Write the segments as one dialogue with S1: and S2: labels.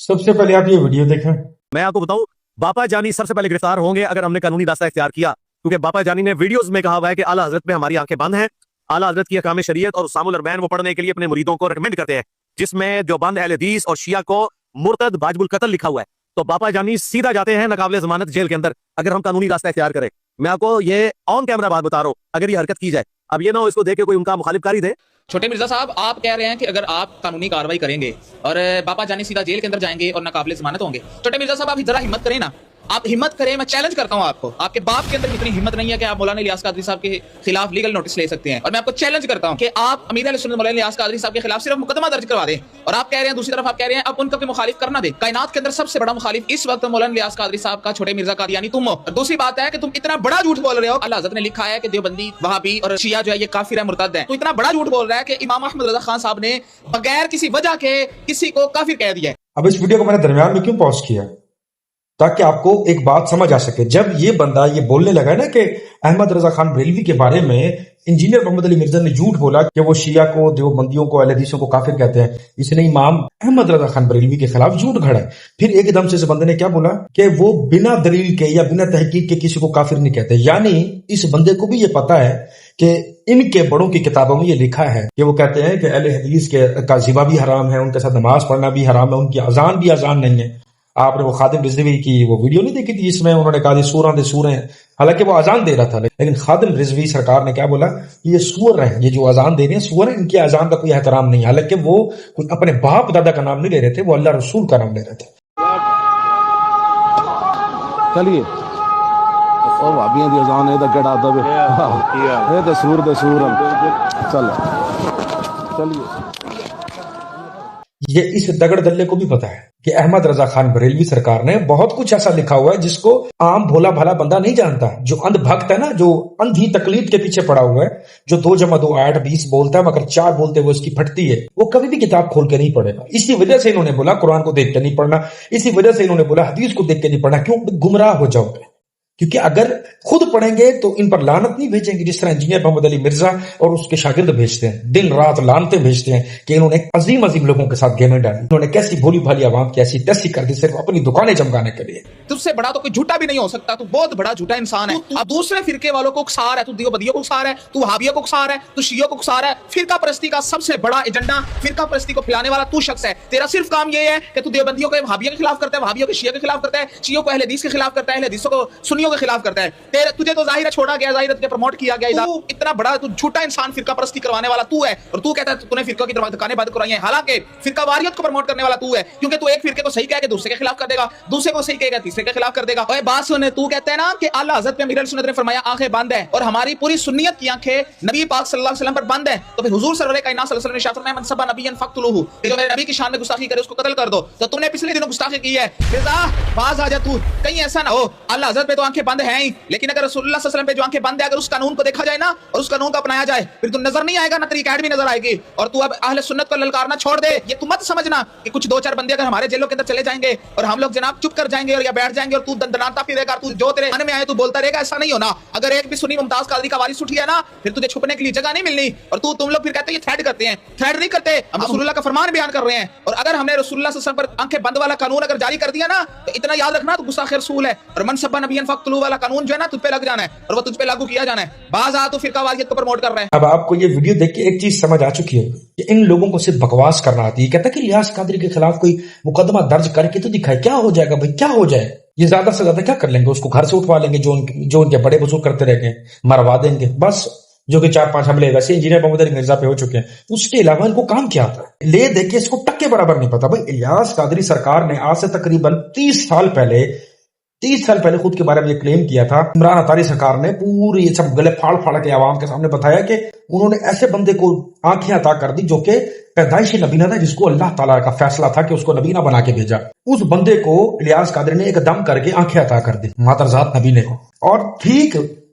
S1: سب سے پہلے آپ یہ ویڈیو دیکھیں۔
S2: میں آپ کو بتاؤں، باپا جانی سب سے پہلے گرفتار ہوں گے اگر ہم نے قانونی راستہ اختیار کیا، کیونکہ باپا جانی نے ویڈیوز میں کہا ہوا ہے کہ اعلیٰ حضرت پہ ہماری آنکھیں بند ہیں، اعلیٰ حضرت کی احکام شریعت اور اسام الاربعین وہ پڑھنے کے لیے اپنے مریدوں کو ریکمینڈ کرتے ہیں، جس میں جو بند اہل حدیث اور شیعہ کو مرتد واجب القتل لکھا ہوا ہے۔ تو باپا جانی سیدھا جاتے ہیں ناقابل ضمانت جیل کے اندر اگر ہم قانونی راستہ اختیار کریں۔ میں آپ کو یہ آن کیمرہ بات بتا رہا ہوں، اگر یہ حرکت کی جائے، اب یہ نہ ہو اس کو دیکھ کے کوئی ان کا مخالف کاری دے۔
S3: چھوٹے مرزا صاحب، آپ کہہ رہے ہیں کہ اگر آپ قانونی کاروائی کریں گے اور باپا جانی سیدھا جیل کے اندر جائیں گے اور ناقابل ضمانت ہوں گے۔ چھوٹے مرزا صاحب، آپ ذرا ہمت کریں نا، آپ ہمت کریں، میں چیلنج کرتا ہوں آپ کو، آپ کے باپ کے اندر اتنی ہمت نہیں ہے کہ آپ مولانا الیاس قادری صاحب کے خلاف لیگل نوٹس لے سکتے ہیں، اور میں آپ کو چیلنج کرتا ہوں کہ آپ امیر اہل سنت مولانا الیاس قادری صاحب کے خلاف صرف مقدمہ درج کروا دیں، اور آپ کہہ رہے ہیں دوسری طرف آپ کہہ رہے ہیں اب ان کا کوئی مخالف کرنا دے۔ کائنات کے اندر سب سے بڑا مخالف اس وقت مولانا الیاس قادری صاحب کا چھوٹے مرزا قادیانی تم ہو، اور دوسری بات ہے کہ تم اتنا بڑا جھوٹ بول رہے ہو۔ اللہ حضرت نے لکھا ہے کہ دیوبندی، وہابی اور شیعہ جو ہے یہ کافر ہے، مرتد ہے، تو اتنا بڑا جھوٹ بول رہا ہے کہ امام احمد رضا خان صاحب نے بغیر کسی وجہ کے کسی کو کافر کہہ دیا ہے۔
S1: اب اس ویڈیو کو میں نے درمیان میں کیوں پاز کیا؟ تاکہ آپ کو ایک بات سمجھ آ سکے۔ جب یہ بندہ یہ بولنے لگا نا کہ احمد رضا خان بریلوی کے بارے میں انجینئر محمد علی مرزا نے جھوٹ بولا کہ وہ شیعہ کو، دیوبندیوں کو، اہل حدیثوں کو کافر کہتے ہیں، اس نے امام احمد رضا خان بریلوی کے خلاف جھوٹ گھڑا۔ پھر ایک دم سے اس بندے نے کیا بولا کہ وہ بنا دلیل کے یا بنا تحقیق کے کسی کو کافر نہیں کہتے، یعنی اس بندے کو بھی یہ پتا ہے کہ ان کے بڑوں کی کتابوں میں یہ لکھا ہے کہ وہ کہتے ہیں کہ اہل حدیث کا ذبح بھی حرام ہے، ان کے ساتھ نماز پڑھنا بھی حرام ہے، ان کی اذان بھی اذان نہیں ہے۔ آپ نے وہ خادم رضوی کی وہ ویڈیو نہیں دیکھی تھی جس میں انہوں نے کہا سوراں دے سورے ہیں، حالانکہ وہ اذان دے رہا تھا، لیکن خادم رضوی سرکار نے کیا بولا، یہ سور ہیں، یہ جو اذان دے رہے ہیں سور ہیں، ان کی اذان کا کوئی احترام نہیں، حالانکہ وہ اپنے باپ دادا کا نام نہیں لے رہے تھے، وہ اللہ رسول کا نام لے رہے تھے۔
S4: چلیے او بھابیاں دی اذان اے تے کیڑا دبے اے تے سور چل چلیے۔
S1: یہ اس دگڑ دلے کو بھی پتا ہے کہ احمد رضا خان بریلوی سرکار نے بہت کچھ ایسا لکھا ہوا ہے جس کو عام بھولا بھالا بندہ نہیں جانتا، جو اندھ بھکت ہے نا، جو اندھی تقلید کے پیچھے پڑا ہوا ہے، جو 2 + 2 = 8 20 بولتا ہے مگر 4 بولتے وہ اس کی پھٹتی ہے، وہ کبھی بھی کتاب کھول کے نہیں پڑھے گا۔ اسی وجہ سے انہوں نے بولا قرآن کو دیکھ کے نہیں پڑھنا، اسی وجہ سے انہوں نے بولا حدیث کو دیکھ کے نہیں پڑھنا، کیوں؟ گمراہ ہو جاؤ گے، کیونکہ اگر خود پڑھیں گے تو ان پر لعنت نہیں بھیجیں گے جس طرح انجینئر محمد علی مرزا اور اس کے شاگرد بھیجتے ہیں، دن رات لعنتیں بھیجتے ہیں کہ انہوں نے عظیم عظیم لوگوں کے ساتھ گیمیں ڈالی، انہوں نے کیسی بھولی بھالی عوام کی ایسی تیسی کر دی صرف اپنی دکانیں چمکانے کے لیے۔
S3: تجھ سے بڑا تو کوئی جھوٹا بھی نہیں ہو سکتا، تو بہت بڑا جھوٹا انسان ہے۔ اب دوسرے فرقے والوں کو اکسار ہے، تو دیوبندیوں کو اکسار ہے، تو وہابیوں کو اکسار ہے، تو شیعوں کو اکسار ہے۔ فرقہ پرستی کا سب سے بڑا ایجنڈا، فرقہ پرستی کو پھیلانے والا تو شخص ہے۔ تیرا صرف کام یہ ہے کہ تو دیوبندیوں کے وہابیوں کے خلاف کرتا ہے، وہابیوں کے شیعہ کے خلاف کرتا ہے، شیعوں کو اہل حدیث کے خلاف کرتا ہے، اہل حدیثوں کو سنیوں کے خلاف کرتا ہے۔ تجھے تو ظاہر ہے چھوڑا گیا، ظاہر ہے تجھے پروموٹ کیا گیا، اتنا بڑا تو جھوٹا انسان فرقہ پرستی کروانے والا تو ہے، اور تو کہتا ہے تو نے فرقوں کی دکانیں بند کرائی ہیں، حالانکہ فرقہ واریت کو پروموٹ کرنے والا تو ہے، کیونکہ تو ایک فرقے کو صحیح کہہ کے دوسرے کے خلاف کر دے گا، دوسرے کو صحیح کہے گا تیسرے کے خلاف کر دے گا۔ اوے بات سن، تو کہتا ہے نا کہ اعلیٰ حضرت پہ امیر اہل سنت نے فرمایا آنکھیں بند ہیں، اور ہماری پوری سنیت کی آنکھیں نبی پاک صلی اللہ علیہ وسلم پر بند ہیں، تو پھر حضور سرور کائنات صلی اللہ علیہ وسلم نے ارشاد فرمایا من سب نبیا فاقتلوہ، کہ جو میرے نبی کی شان میں گستاخی کرے اس کو قتل کر دو۔ تو تم نے پچھلے دنوں گستاخی کی ہے، رضا باز آ جا، تو کہیں ایسا نہ ہو اللہ حضرت پہ تو آنکھیں بند ہیں ہی، لیکن اگر رسول اللہ صلی اللہ علیہ وسلم پہ جو آنکھیں بند ہے، اگر اس قانون کو دیکھا جائے نا اور اس قانون کو اپنایا جائے، پھر تو نظر نہیں آئے گا، نہ تیری اکیڈمی نظر آئے گی، اور تو اب اہل سنت کو للکارنا چھوڑ دے۔ یہ تو مت سمجھنا کہ کچھ 2-4 بندے اگر ہمارے جیلوں کے اندر چلے جائیں گے اور ہم لوگ جناب چپ کر جائیں گے اور یا بیٹھ جائیں گے اور تو دندناتا پھرے گا، تو جو تیرے من میں آئے تو بولتا رہے گا، ایسا نہیں ہونا۔ اگر ایک بھی سنی ممتاز قادری کا وارث اٹھی ہے نا، پھر تجھے چھپنے کے لیے جگہ نہیں ملنی، اور تم لوگ پھر کہتے ہیں یہ تھریڈ کرتے ہیں، تھریڈ نہیں کرتے، ہم رسول اللہ کا فرمان بیان کر رہے ہیں، اور اگر ہم نے رسول اللہ صلی اللہ علیہ وسلم پر آنکھیں بند والا قانون اگر جاری کر دیا نا، تو اتنا یاد رکھنا تو گستاخ رسول ہے، اور من سب نبیا فاقتلوہ والا قانون جو ہے نا تجھ پہ لگ جانا ہے اور وہ تجھ پہ لاگو کیا جانا ہے۔ بعض تو فرقہ واریت کو پروموٹ کر رہے ہیں۔
S1: اب آپ کو یہ ویڈیو دیکھ کے ایک چیز سمجھ آ چکی ہے کہ ان لوگوں کو صرف بکواس کرنا آتی ہے۔ کہتا ہے کہ الیاس قادری کے خلاف کوئی مقدمہ درج کر کے تو دکھائے، کیا ہو جائے گا بھائی، کیا ہو جائے؟ یہ زیادہ سے زیادہ کیا کر لیں گے؟ اس کو گھر سے اٹھوا لیں گے، جو ان کے بڑے بزرگ کرتے رہ گئے، مروا دیں گے بس، جو کہ 4-5 حملے ویسے انجینئر محمد علی مرزا پہ ہو چکے ہیں، اس کے علاوہ ان کو کام کیا آتا ہے؟ لے دے کے اس کو ٹکے برابر نہیں پتا۔ بھائی الیاس قادری سرکار نے آج سے تقریباً 30 سال پہلے خود کے بارے میں یہ کلیم کیا تھا۔ عمران اتاری سرکار نے پوری یہ سب گلے پھاڑ کے عوام کے سامنے بتایا کہ انہوں نے ایسے بندے کو آنکھیں عطا کر دی جو کہ پیدائش نبینہ تھا، جس کو اللہ تعالیٰ کا فیصلہ تھا کہ اس کو نبینہ بنا کے بھیجا۔ اس بندے کو الیاس قادری نے ایک دم کر کے آنکھیں عطا کر دی مادرزاد نبینے کو، اور ٹھیک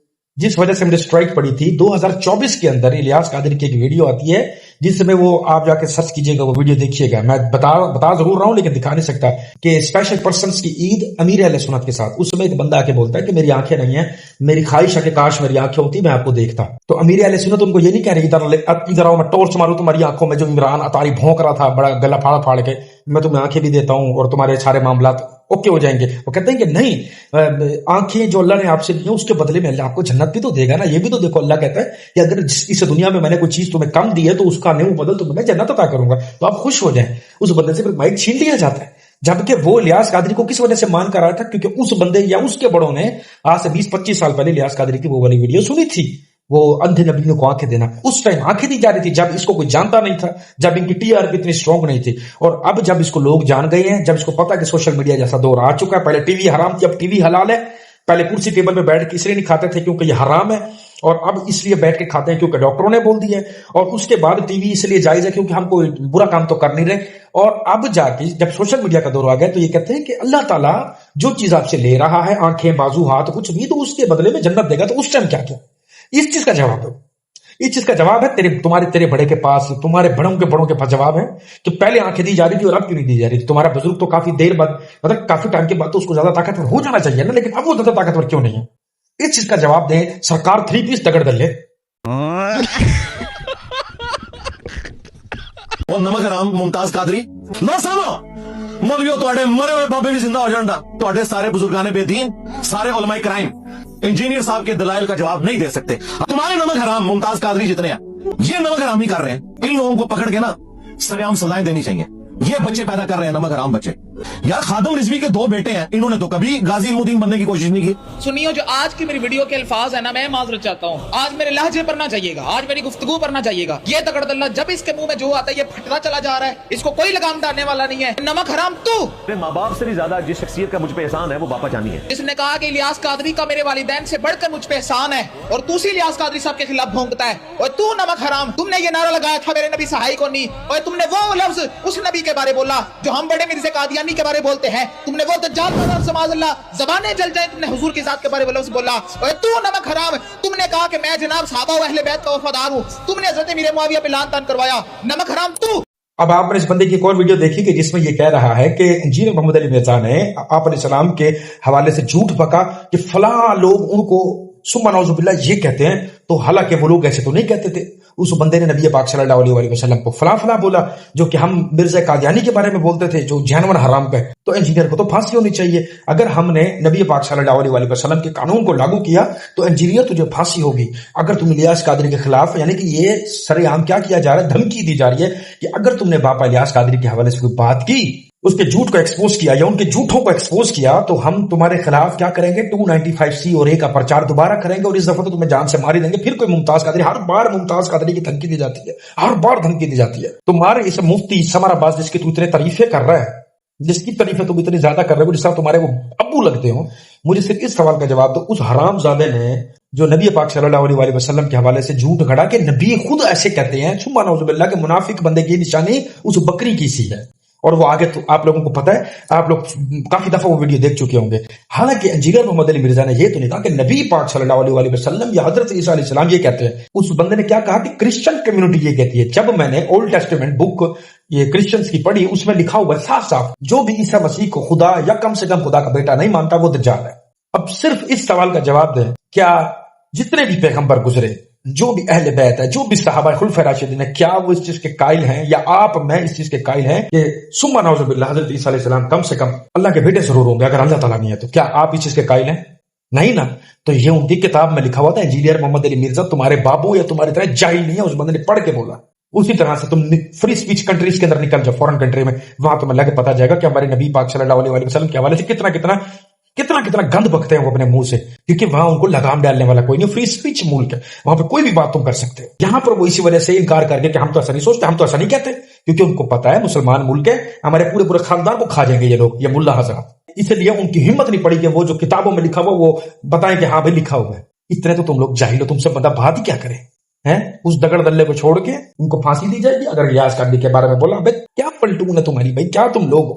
S1: جس وجہ سے مجھے سٹرائک پڑی تھی 2024 کے اندر الیاس قادری کی ایک ویڈیو آتی ہے جس میں وہ آپ جا کے سرچ کیجئے گا، وہ ویڈیو دیکھیے گا. میں بتا ضرور رہا ہوں لیکن دکھا نہیں سکتا کہ اسپیشل پرسنز کی عید امیر اہل سنت کے ساتھ. اس میں ایک بندہ آ کے بولتا ہے کہ میری آنکھیں نہیں ہیں، میری خواہش ہے کہ کاش میری آنکھیں ہوتی میں آپ کو دیکھتا. تو امیر اہل سنت ان کو یہ نہیں کہہ رہی ادھر آؤ میں ٹورچ ماروں تمہاری آنکھوں میں، جو عمران اطاری بھونک رہا تھا بڑا گلا پھاڑ کے، میں تمہیں آنکھیں بھی دیتا ہوں اور تمہارے سارے معاملات اوکے ہو جائیں گے. وہ کہتے ہیں کہ نہیں، آنکھیں جو اللہ نے آپ سے دی ہیں اس کے بدلے میں اللہ آپ کو جنت بھی تو دے گا نا. یہ بھی تو دیکھو، اللہ کہتا ہے کہ اگر اس دنیا میں نے کوئی چیز تمہیں کم دی ہے تو اس کا نیو بدل تمہیں میں جنت عطا کروں گا، تو آپ خوش ہو جائیں. اس بندے سے پھر مائک چھین لیا جاتا ہے. جبکہ وہ الیاس قادری کو کس وجہ سے مان کر آیا تھا؟ کیونکہ اس بندے یا اس کے بڑوں نے آج سے 20-25 سال پہلے الیاس قادری کی وہ والی ویڈیو سنی تھی، وہ اندھے نبیوں کو آنکھیں دینا. اس ٹائم آنکھیں دی جا رہی تھی جب اس کو کوئی جانتا نہیں تھا، جب ان کی ٹی آر پی اتنی اسٹرانگ نہیں تھی. اور اب جب اس کو لوگ جان گئے ہیں، جب اس کو پتا کہ سوشل میڈیا جیسا دور آ چکا ہے، پہلے ٹی وی حرام تھی اب ٹی وی حلال ہے. پہلے کرسی ٹیبل پہ بیٹھ کے اس لیے نہیں کھاتے تھے کیونکہ یہ حرام ہے، اور اب اس لیے بیٹھ کے کھاتے ہیں کیونکہ ڈاکٹروں نے بول دیا ہے. اور اس کے بعد ٹی وی اس لیے جائز ہے کیونکہ ہم کوئی برا کام تو کر نہیں رہے. اور اب جا کے جب سوشل میڈیا کا دور آ گیا تو یہ کہتے ہیں کہ اللہ تعالیٰ جو چیز آپ سے لے رہا ہے، آنکھیں، بازو، ہاتھ، کچھ بھی، تو اس کے بدلے میں جنت دے گا. تو اس ٹائم کیا کیا؟ اس چیز کا جواب ہے، اس چیز کا جواب ہے تیرے بڑے کے پاس، تمہارے بڑوں کے پاس جواب ہے کہ پہلے آنکھیں دی جا رہی تھی اور اب کیوں نہیں دی جا رہی تھی. تمہارا بزرگ تو کافی دیر بعد، مطلب کافی ٹائم کے بعد تو اس کو زیادہ طاقتور ہو جانا چاہیے نا، لیکن اب وہ زیادہ طاقتور کیوں نہیں ہے؟ اس چیز کا جواب دیں سرکار 3 پیس دگڑ دلے.
S2: اور نمک حرام ممتاز قادری نہ سامو مولویو تواڈے مرے ہوئے بابے بھی زندہ ہو جاندا. تواڈے سارے بزرگان بے دین، سارے علماء کرائم انجینئر صاحب کے دلائل کا جواب نہیں دے سکتے. تمہارے نمک حرام ممتاز قادری جتنے ہیں یہ نمک حرام ہی کر رہے ہیں. ان لوگوں کو پکڑ کے نا سریعام سزائیں دینی چاہیے. یہ بچے پیدا کر رہے ہیں نمک حرام بچے. یار خادم رضوی کے 2 بیٹے ہیں، انہوں نے تو کبھی غازی علم بننے کی کوشش نہیں کی.
S3: سنیو، جو آج کی میری ویڈیو کے الفاظ ہیں نا، میں معذرت چاہتا ہوں. آج میرے لہجے پر نہ جائیے گا، آج میری گفتگو پر نہ جائیے گا. یہ تگڑ دلہ جب اس کے منہ میں جو آتا ہے یہ پھٹتا چلا جا رہا ہے، اس کو کوئی لگام ڈالنے والا نہیں ہے. نمک حرام تو
S2: میرے ماں باپ سے بھی زیادہ جس شخصیت کا مجھ پہ احسان ہے وہ باپا جانی ہے.
S3: اس نے کہا کہ الیاس قادری کا میرے والدین سے بڑھ کر مجھ پہ احسان ہے، اور تو اسی الیاس قادری صاحب کے خلاف بھونکتا ہے. اور تو نمک حرام، تم نے یہ نعرہ لگایا تھا میرے نبی صحائی کو نہیں، اور تم نے وہ لفظ اس نبی کے بارے بولا جو ہم بڑے مرزا قادیانی کے بارے بولتے ہیں. تم نے وہ دجال کا سماج اللہ زبانیں جل جائیں، تم نے حضور کی ذات کے بارے میں لفظ بولا. اور تو نمک حرام، تم نے کہا کہ میں جناب صحابہ و اہل بیت کا وفادار ہوں، تم نے حضرت امیر معاویہ پہ لعن طعن کروایا. نمک حرام تو.
S1: اب آپ نے اس بندے کی ایک اور ویڈیو دیکھی کہ جس میں یہ کہہ رہا ہے کہ انجینئر محمد علی مرزا نے آپ علیہ السلام کے حوالے سے جھوٹ بکا کہ فلاں لوگ ان کو ثم نعوذ باللہ یہ کہتے ہیں، تو حالانکہ وہ لوگ ایسے تو نہیں کہتے تھے. اس بندے نے نبی پاک صلی اللہ علیہ وسلم کو فلاں بولا، جو کہ ہم مرزا قادیانی کے بارے میں بولتے تھے جو جانور حرام کا ہے. تو انجینئر کو تو پھانسی ہونی چاہیے. اگر ہم نے نبی پاک صلی اللہ علیہ وسلم کے قانون کو لاگو کیا تو انجینئر تجھے پھانسی ہوگی. اگر تم الیاس قادری کے خلاف، یعنی کہ یہ سر عام کیا کیا جا رہا ہے، دھمکی دی جا رہی ہے کہ اگر تم نے باپا الیاس قادری کے حوالے سے کوئی بات کی، اس کے جھوٹ کو ایکسپوز کیا یا ان کے جھوٹوں کو ایکسپوز کیا، تو ہم تمہارے خلاف کیا کریں گے، 295C اور A کا پرچار دوبارہ کریں گے، اور اس دفعہ تو تمہیں جان سے مار ہی دیں گے. پھر کوئی ممتاز قادری، ہر بار ممتاز قادری کی دھمکی دی جاتی ہے، ہر بار دھمکی دی جاتی ہے. تمہارے اس مفتی سمر عباس جس کی تو اتنے تعریفیں کر رہا ہے، جس کی تعریفیں تم اتنی زیادہ کر رہے ہو، جس طرح تمہارے وہ ابو لگتے ہو، مجھے صرف اس سوال کا جواب دو. اس حرام زادے نے جو نبی پاک صلی اللہ علیہ وسلم کے حوالے سے جھوٹ گھڑا کہ نبی خود ایسے کہتے ہیں، ثم نعوذ باللہ کہ منافق بندے کی نشانی اس بکری کی سی ہے. اور وہ آگے تو آپ لوگوں کو پتہ ہے، آپ لوگ کافی دفعہ وہ ویڈیو دیکھ چکے ہوں گے. حالانکہ انجینئر محمد علی مرزا نے یہ تو نہیں کہا کہ نبی پاک صلی اللہ علیہ وسلم یا حضرت عیسیٰ علیہ السلام یہ کہتے ہیں. اس بندے نے کیا کہا کہ کرسچن کمیونٹی یہ کہتی ہے. جب میں نے اولڈ ٹیسٹمنٹ بک یہ کرسچنز کی پڑھی، اس میں لکھا ہوا ہے صاف صاف، جو بھی عیسیٰ مسیح کو خدا یا کم سے کم خدا کا بیٹا نہیں مانتا وہ دجال ہے. اب صرف اس سوال کا جواب دیں، کیا جتنے بھی پیغمبر گزرے، جو بھی اہل بیت ہے، جو بھی صحابہ خلفائے راشدین ہیں، کیا وہ اس چیز کے قائل ہیں، یا آپ میں اس چیز کے قائل ہیں کہ ثم نعوذ باللہ حضرت عیسیٰ علیہ السلام کم سے کم اللہ کے بیٹے ضرور ہوں گے؟ اگر اللہ تعالیٰ نہیں ہے تو کیا آپ اس چیز کے قائل ہیں؟ نہیں نا. تو یہ ان کی کتاب میں لکھا ہوا تھا. انجینئر محمد علی مرزا تمہارے بابوں یا تمہاری طرح جاہل نہیں ہے، اس بندے نے پڑھ کے بولا. اسی طرح سے تم فری سپیچ کنٹریز کے اندر نکل جاؤ، فورن کنٹری میں، وہاں تمہیں لگے پتا جائے گا کہ ہمارے نبی پاک صلی اللہ علیہ وسلم کے حوالے سے کتنا گند بکتے ہیں وہ اپنے منہ سے، کیونکہ وہاں ان کو لگام ڈالنے والا کوئی نہیں. فری سپیچ ملک ہے، وہاں پہ کوئی بھی بات تم کر سکتے ہو. یہاں پر وہ اسی وجہ سے انکار کر کے کہ ہم تو ایسا نہیں سوچتے، ہم تو ایسا نہیں کہتے، کیونکہ ان کو پتا ہے مسلمان ملک ہے، ہمارے پورے خاندان کو کھا جائیں گے یہ لوگ، یہ ملا حضرات. اس لیے ان کی ہمت نہیں پڑی کہ وہ جو کتابوں میں لکھا ہوا وہ بتائیں کہ ہاں بھائی لکھا ہوا ہے. اتنے تو تم لوگ جاہل ہو، تم سے بندہ بات ہی کیا کرے ہیں. اس دگڑ دلے کو چھوڑ کے ان کو پھانسی دی جائے گی. اگر الیاس قادری کے بارے میں بولا، بھائی کیا پلٹون ہے تمہاری، بھائی کیا تم لوگ